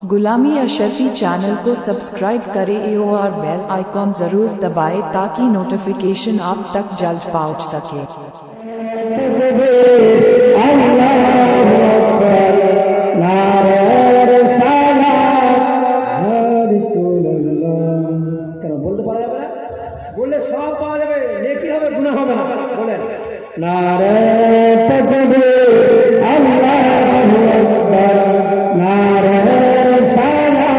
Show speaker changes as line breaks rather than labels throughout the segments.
गुलामी अशरफी चैनल को सब्सक्राइब करें और बेल आइकॉन जरूर दबाएं ताकि नोटिफिकेशन आप तक जल्द पहुंच सके।
बोले सब पाওয়া যাবে নেকি হবে গুনাহ হবে না বলেন
নারে তাকবীর আল্লাহু আকবার নারে সালাত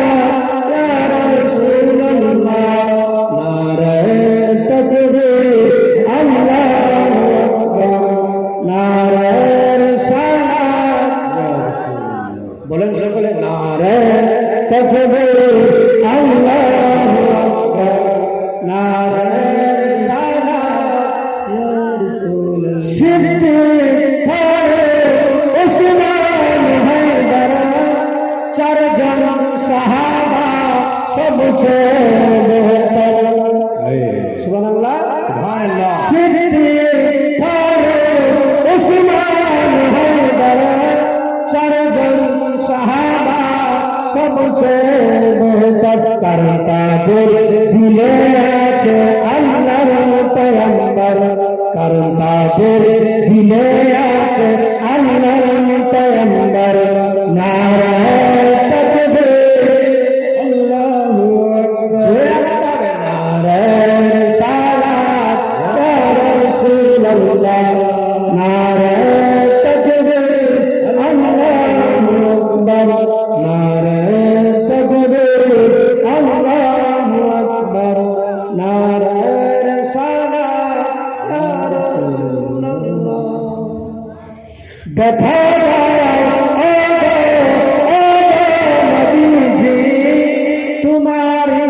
ইয়া রাসূলুল্লাহ নারে তাকবীর আল্লাহু আকবার নারে সালাত বলেন সকলে নারে তাকবীর আল্লাহু আকবার নারে साहबा सबसे बेहतर सुभान अल्लाह सिद्दीक फारूक उस्मान हैदर चारजन साहबा सबसे बेहतर करता दिल दिले আছে আল্লাহর পয়গম্বর करता दिल दिले আছে আল্লাহর পয়গম্বর নারা तुम्हारी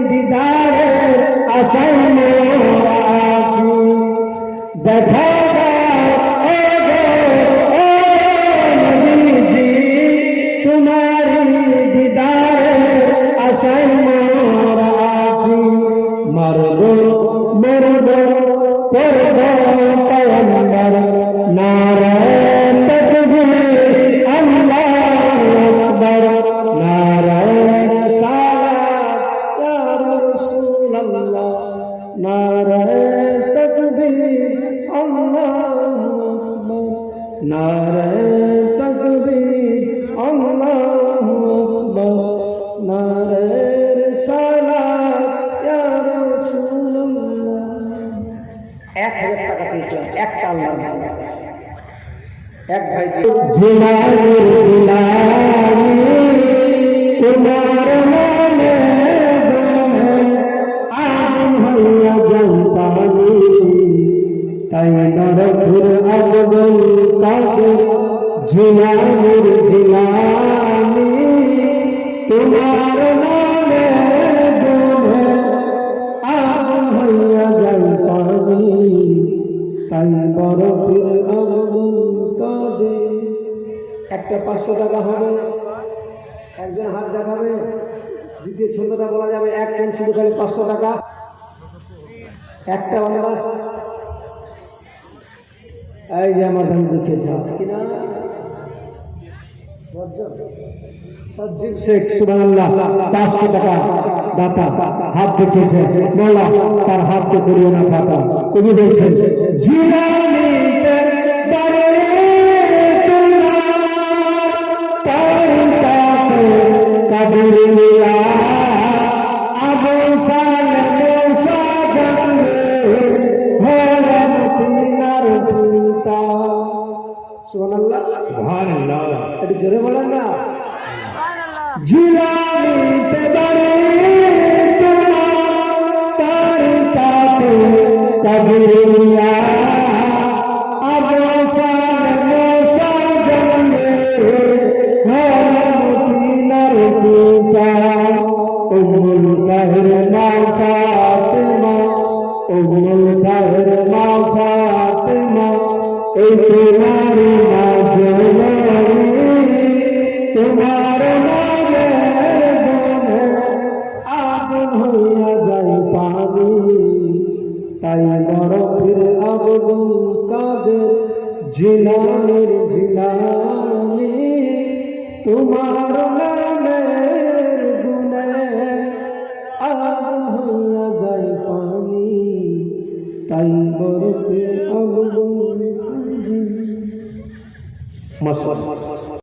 दीदारे आशा में आजी देखा तुम्हारी दीदारे आशा में आजी मरदो मरदो करदो पैगंबर नारे तकबीर अल्लाहु अकबर नारे सलात या रसूलल्लाह नारे तकबीर अल्लाहु अकबर नारे तकबीर अल्लाहु अकबर नारे सलात या रसूलल्लाह 1000 টাকা পেয়েছিলাম একটা আল্লাহর নামে এক ভাই জিলানি তোমার নামে আম হইয়া জলপানি তাই নরপুর আবদুল কাদের জিলানির জিলানি তোমার নামে আম হইয়া জলপানি তাই নরপুর আবদুল কাদের একটা 500 টাকা হবে একজন হাত দেখাবে দ্বিতীয় ছন্দটা বলা যাবে এক টাইম শুরু করে 500 টাকা একটা বাংলা এই যে আমার দাম দেখেছে কিনা সজ্জিব শেখ সুবহানাল্লাহ 500 টাকা দাতা হাত দেখেছে মোলা তার হাতকে করিও না ফাটা তুমি দেখছেন জিলানিতে দাঁড়িয়ে কাদিরিয়া আবু সালেম মুসা জানে হলেন তিনার পিতা সুবহানাল্লাহ সুবহানাল্লাহ একটু জোরে বলেন না সুবহানাল্লাহ জিলানিতে দাঁড়িয়ে তোমার কাছে কাদিরিয়া আবু সালেম মুসা জানে उम्मुल कहर माँ फातिमा उम्मुल कहर माँ फातिमा तुम्हारी माँ जवानी तुम्हारे नामे आगन हइया जाई पानी ताई बरफिर अबदुल काদের জিলানির জিলানি তোমার নামে আগুন হইয়া যায় পানি, তাই বরফে আগুন। মাশাআল্লাহ।